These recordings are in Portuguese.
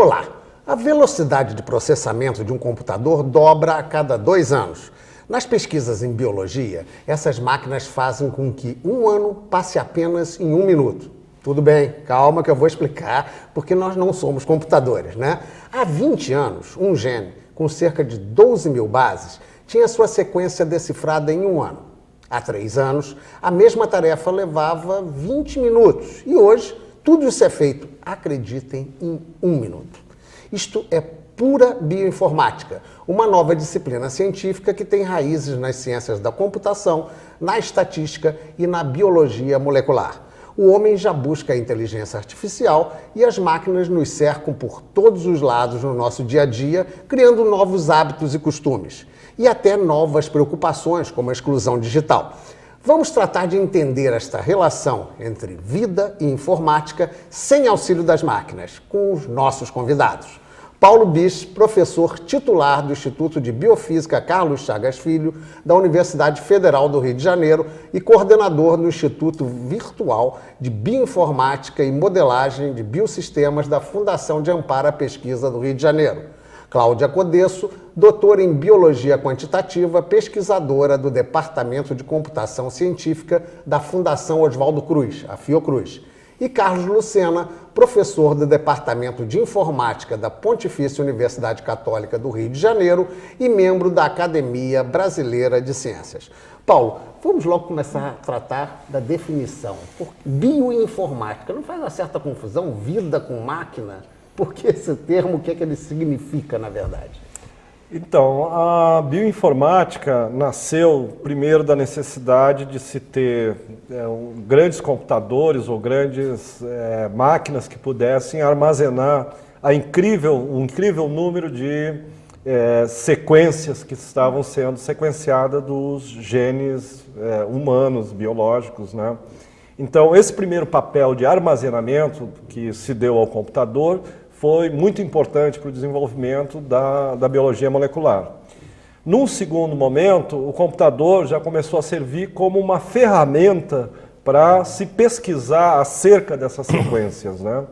Olá! A velocidade de processamento de um computador dobra a cada 2 anos. Nas pesquisas em biologia, essas máquinas fazem com que um ano passe apenas em 1 minuto. Tudo bem, calma que eu vou explicar, porque nós não somos computadores, né? Há 20 anos, um gene com cerca de 12 mil bases tinha sua sequência decifrada em 1 ano. Há 3 anos, a mesma tarefa levava 20 minutos e hoje tudo isso é feito, acreditem, em 1 minuto. Isto é pura bioinformática, uma nova disciplina científica que tem raízes nas ciências da computação, na estatística e na biologia molecular. O homem já busca a inteligência artificial e as máquinas nos cercam por todos os lados no nosso dia a dia, criando novos hábitos e costumes. E até novas preocupações, como a exclusão digital. Vamos tratar de entender esta relação entre vida e informática sem auxílio das máquinas, com os nossos convidados. Paulo Bis, professor titular do Instituto de Biofísica Carlos Chagas Filho, da Universidade Federal do Rio de Janeiro e coordenador do Instituto Virtual de Bioinformática e Modelagem de Biosistemas da Fundação de Amparo à Pesquisa do Rio de Janeiro. Cláudia Codesso, doutora em Biologia Quantitativa, pesquisadora do Departamento de Computação Científica da Fundação Oswaldo Cruz, a Fiocruz. E Carlos Lucena, professor do Departamento de Informática da Pontifícia Universidade Católica do Rio de Janeiro e membro da Academia Brasileira de Ciências. Paulo, vamos logo começar a tratar da definição. Bioinformática, não faz uma certa confusão, vida com máquina? Porque esse termo, o que é que ele significa, na verdade? Então, a bioinformática nasceu primeiro da necessidade de se ter grandes computadores ou grandes máquinas que pudessem armazenar um incrível número de sequências que estavam sendo sequenciadas dos genes humanos, biológicos, né? Então, esse primeiro papel de armazenamento que se deu ao computador foi muito importante para o desenvolvimento da biologia molecular. Num segundo momento, o computador já começou a servir como uma ferramenta para se pesquisar acerca dessas sequências, né?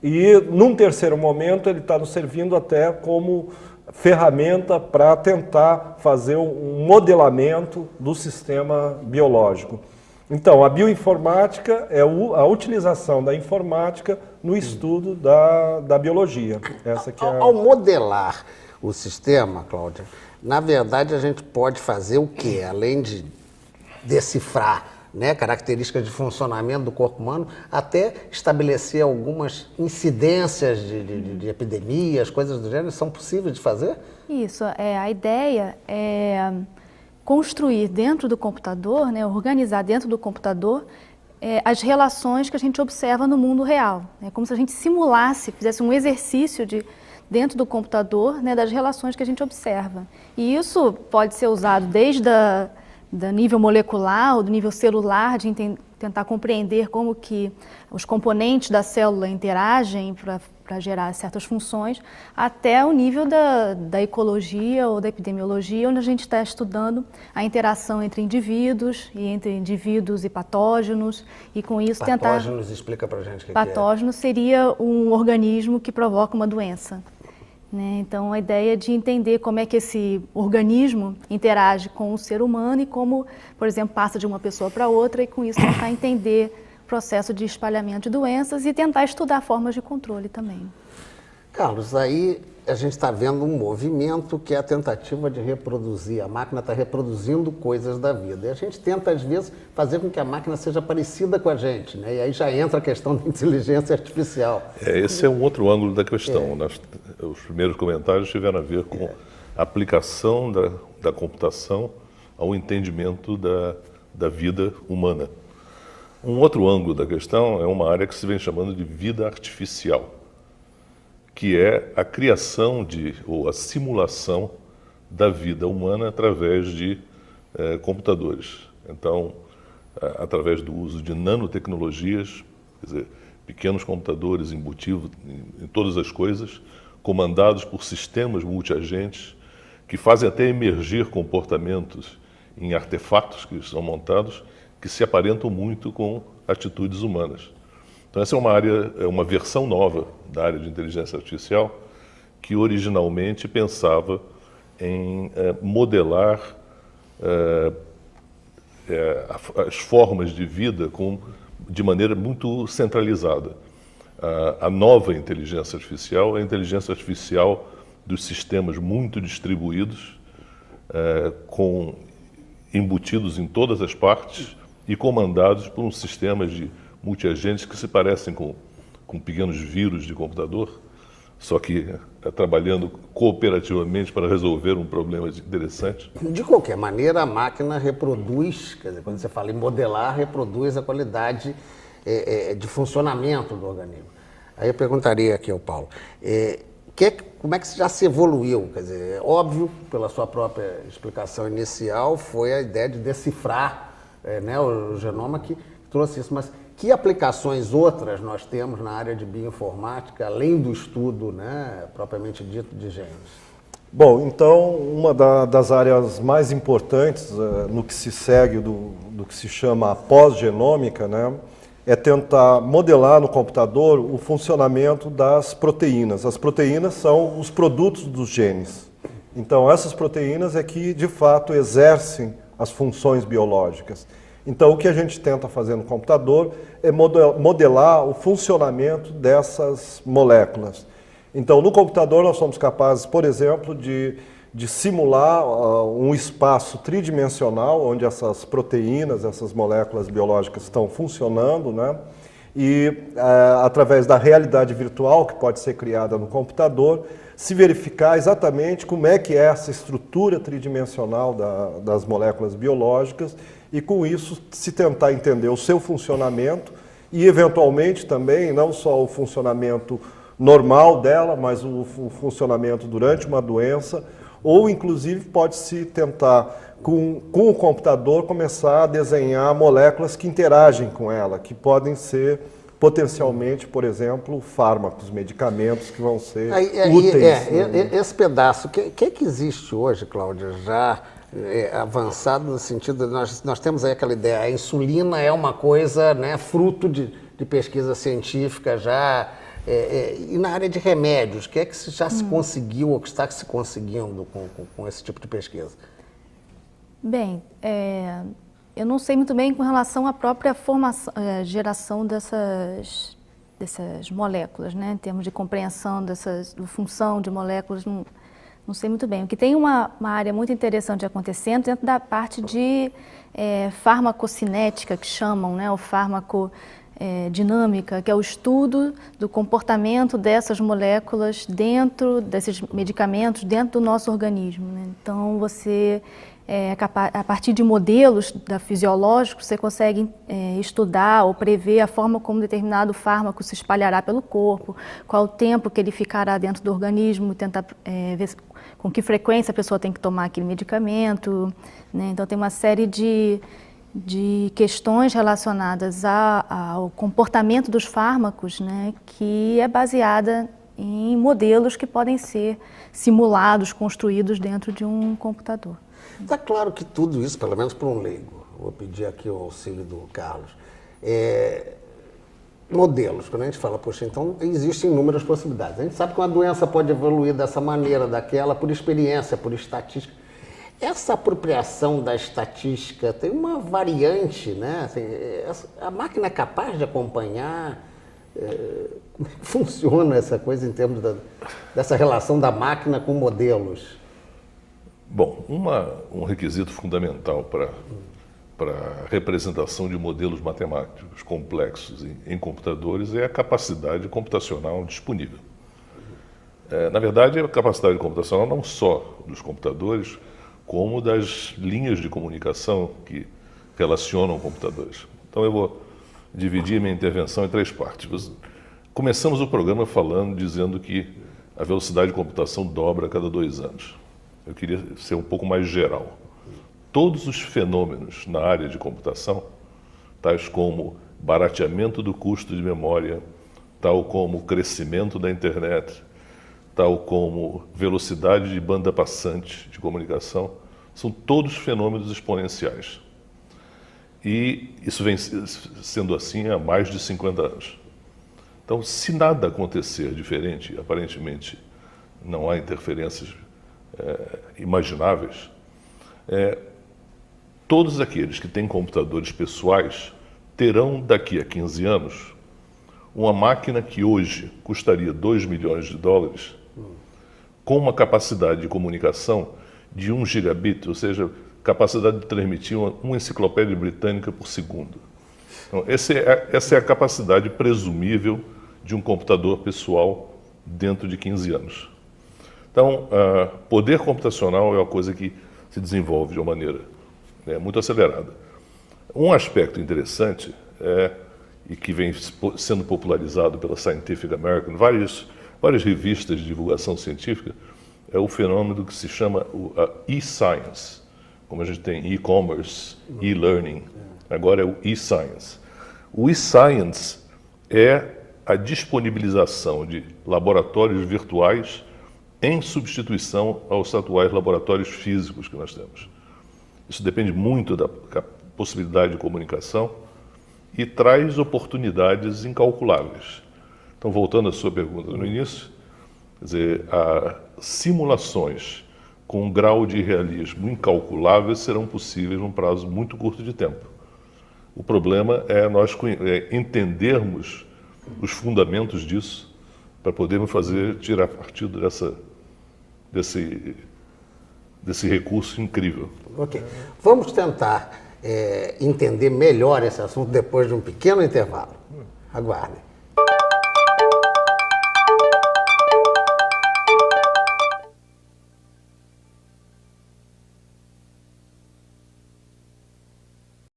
E num terceiro momento, ele está nos servindo até como ferramenta para tentar fazer um modelamento do sistema biológico. Então, a bioinformática é a utilização da informática no estudo da biologia. Essa que é... Ao modelar o sistema, Cláudia, na verdade a gente pode fazer o quê? Além de decifrar, né, características de funcionamento do corpo humano, até estabelecer algumas incidências de epidemias, coisas do gênero, são possíveis de fazer? Isso, a ideia é construir dentro do computador, né, organizar dentro do computador as relações que a gente observa no mundo real. É como se a gente simulasse, fizesse um exercício dentro do computador, né, das relações que a gente observa. E isso pode ser usado desde do nível molecular ou do nível celular, de tentar compreender como que os componentes da célula interagem para gerar certas funções, até o nível da ecologia ou da epidemiologia, onde a gente está estudando a interação entre indivíduos e patógenos, e com isso Patógenos, explica para a gente o que é. Patógeno seria um organismo que provoca uma doença. Né? Então, a ideia é de entender como é que esse organismo interage com o ser humano e como, por exemplo, passa de uma pessoa para outra, e com isso tentar entender o processo de espalhamento de doenças e tentar estudar formas de controle também. Carlos, aí a gente está vendo um movimento que é a tentativa de reproduzir. A máquina está reproduzindo coisas da vida. E a gente tenta, às vezes, fazer com que a máquina seja parecida com a gente, né? E aí já entra a questão da inteligência artificial. Esse é um outro ângulo da questão. Os primeiros comentários tiveram a ver com a aplicação da computação ao entendimento da vida humana. Um outro ângulo da questão é uma área que se vem chamando de vida artificial, que é a criação ou a simulação da vida humana através de computadores. Então, através do uso de nanotecnologias, quer dizer, pequenos computadores embutidos em todas as coisas, comandados por sistemas multiagentes, que fazem até emergir comportamentos em artefatos que são montados, que se aparentam muito com atitudes humanas. Então essa é uma versão nova da área de inteligência artificial que originalmente pensava em modelar as formas de vida de maneira muito centralizada. A nova inteligência artificial é a inteligência artificial dos sistemas muito distribuídos, embutidos em todas as partes e comandados por um sistema de multiagentes que se parecem com pequenos vírus de computador, só que trabalhando cooperativamente para resolver um problema interessante. De qualquer maneira, a máquina reproduz, quer dizer, quando você fala em modelar, reproduz a qualidade de funcionamento do organismo. Aí eu perguntaria aqui ao Paulo, como é que já se evoluiu? Quer dizer, óbvio, pela sua própria explicação inicial, foi a ideia de decifrar o genoma que trouxe isso, mas que aplicações outras nós temos na área de bioinformática, além do estudo, propriamente dito, de genes? Bom, então, uma das áreas mais importantes no que se segue do que se chama a pós-genômica, é tentar modelar no computador o funcionamento das proteínas. As proteínas são os produtos dos genes. Então, essas proteínas é que, de fato, exercem as funções biológicas. Então, o que a gente tenta fazer no computador é modelar o funcionamento dessas moléculas. Então, no computador, nós somos capazes, por exemplo, de simular um espaço tridimensional onde essas proteínas, essas moléculas biológicas estão funcionando, e através da realidade virtual que pode ser criada no computador, se verificar exatamente como é que é essa estrutura tridimensional das moléculas biológicas e, com isso, se tentar entender o seu funcionamento e, eventualmente, também, não só o funcionamento normal dela, mas o funcionamento durante uma doença, ou, inclusive, pode-se tentar, com o computador, começar a desenhar moléculas que interagem com ela, que podem ser, potencialmente, por exemplo, fármacos, medicamentos que vão ser úteis. Esse pedaço, o que existe hoje, Cláudia, já avançado no sentido de nós temos aí aquela ideia, a insulina é uma coisa, fruto de pesquisa científica já. E na área de remédios, o que é que já se conseguiu ou que está se conseguindo com esse tipo de pesquisa? Bem, eu não sei muito bem com relação à própria geração dessas moléculas, em termos de compreensão da função de moléculas, não sei muito bem. O que tem uma área muito interessante acontecendo dentro da parte de farmacocinética, que chamam, o fármaco dinâmica, que é o estudo do comportamento dessas moléculas desses medicamentos dentro do nosso organismo. Então, você, a partir de modelos fisiológicos, você consegue estudar ou prever a forma como determinado fármaco se espalhará pelo corpo, qual o tempo que ele ficará dentro do organismo, tentar ver com que frequência a pessoa tem que tomar aquele medicamento. Então, tem uma série de questões relacionadas ao comportamento dos fármacos, que é baseada em modelos que podem ser simulados, construídos dentro de um computador. Está claro que tudo isso, pelo menos para um leigo, vou pedir aqui o auxílio do Carlos, modelos, quando a gente fala, poxa, então existem inúmeras possibilidades. A gente sabe que uma doença pode evoluir dessa maneira, daquela, por experiência, por estatística. Essa apropriação da estatística tem uma variante, a máquina é capaz de acompanhar como é que funciona essa coisa em termos dessa relação da máquina com modelos? Bom, um requisito fundamental para a representação de modelos matemáticos complexos em computadores é a capacidade computacional disponível. Na verdade, a capacidade computacional não só dos computadores, como das linhas de comunicação que relacionam computadores. Então eu vou dividir minha intervenção em 3 partes. Começamos o programa dizendo que a velocidade de computação dobra a cada 2 anos. Eu queria ser um pouco mais geral. Todos os fenômenos na área de computação, tais como barateamento do custo de memória, tal como crescimento da internet, tal como velocidade de banda passante de comunicação, são todos fenômenos exponenciais. E isso vem sendo assim há mais de 50 anos. Então, se nada acontecer diferente, aparentemente não há interferências imagináveis, todos aqueles que têm computadores pessoais terão, daqui a 15 anos, uma máquina que hoje custaria 2 milhões de dólares, com uma capacidade de comunicação de 1 gigabit, ou seja, capacidade de transmitir uma enciclopédia britânica por segundo. Então, essa é a capacidade presumível de um computador pessoal dentro de 15 anos. Então, poder computacional é uma coisa que se desenvolve de uma maneira muito acelerada. Um aspecto interessante e que vem sendo popularizado pela Scientific American, várias revistas de divulgação científica, é o fenômeno que se chama e-science. Como a gente tem e-commerce, e-learning, agora é o e-science. O e-science é a disponibilização de laboratórios virtuais em substituição aos atuais laboratórios físicos que nós temos. Isso depende muito da possibilidade de comunicação e traz oportunidades incalculáveis. Então, voltando à sua pergunta no início, quer dizer, simulações com um grau de realismo incalculável serão possíveis num prazo muito curto de tempo. O problema é nós entendermos os fundamentos disso para podermos tirar partido desse recurso incrível. Ok. Vamos tentar entender melhor esse assunto depois de um pequeno intervalo. Aguardem.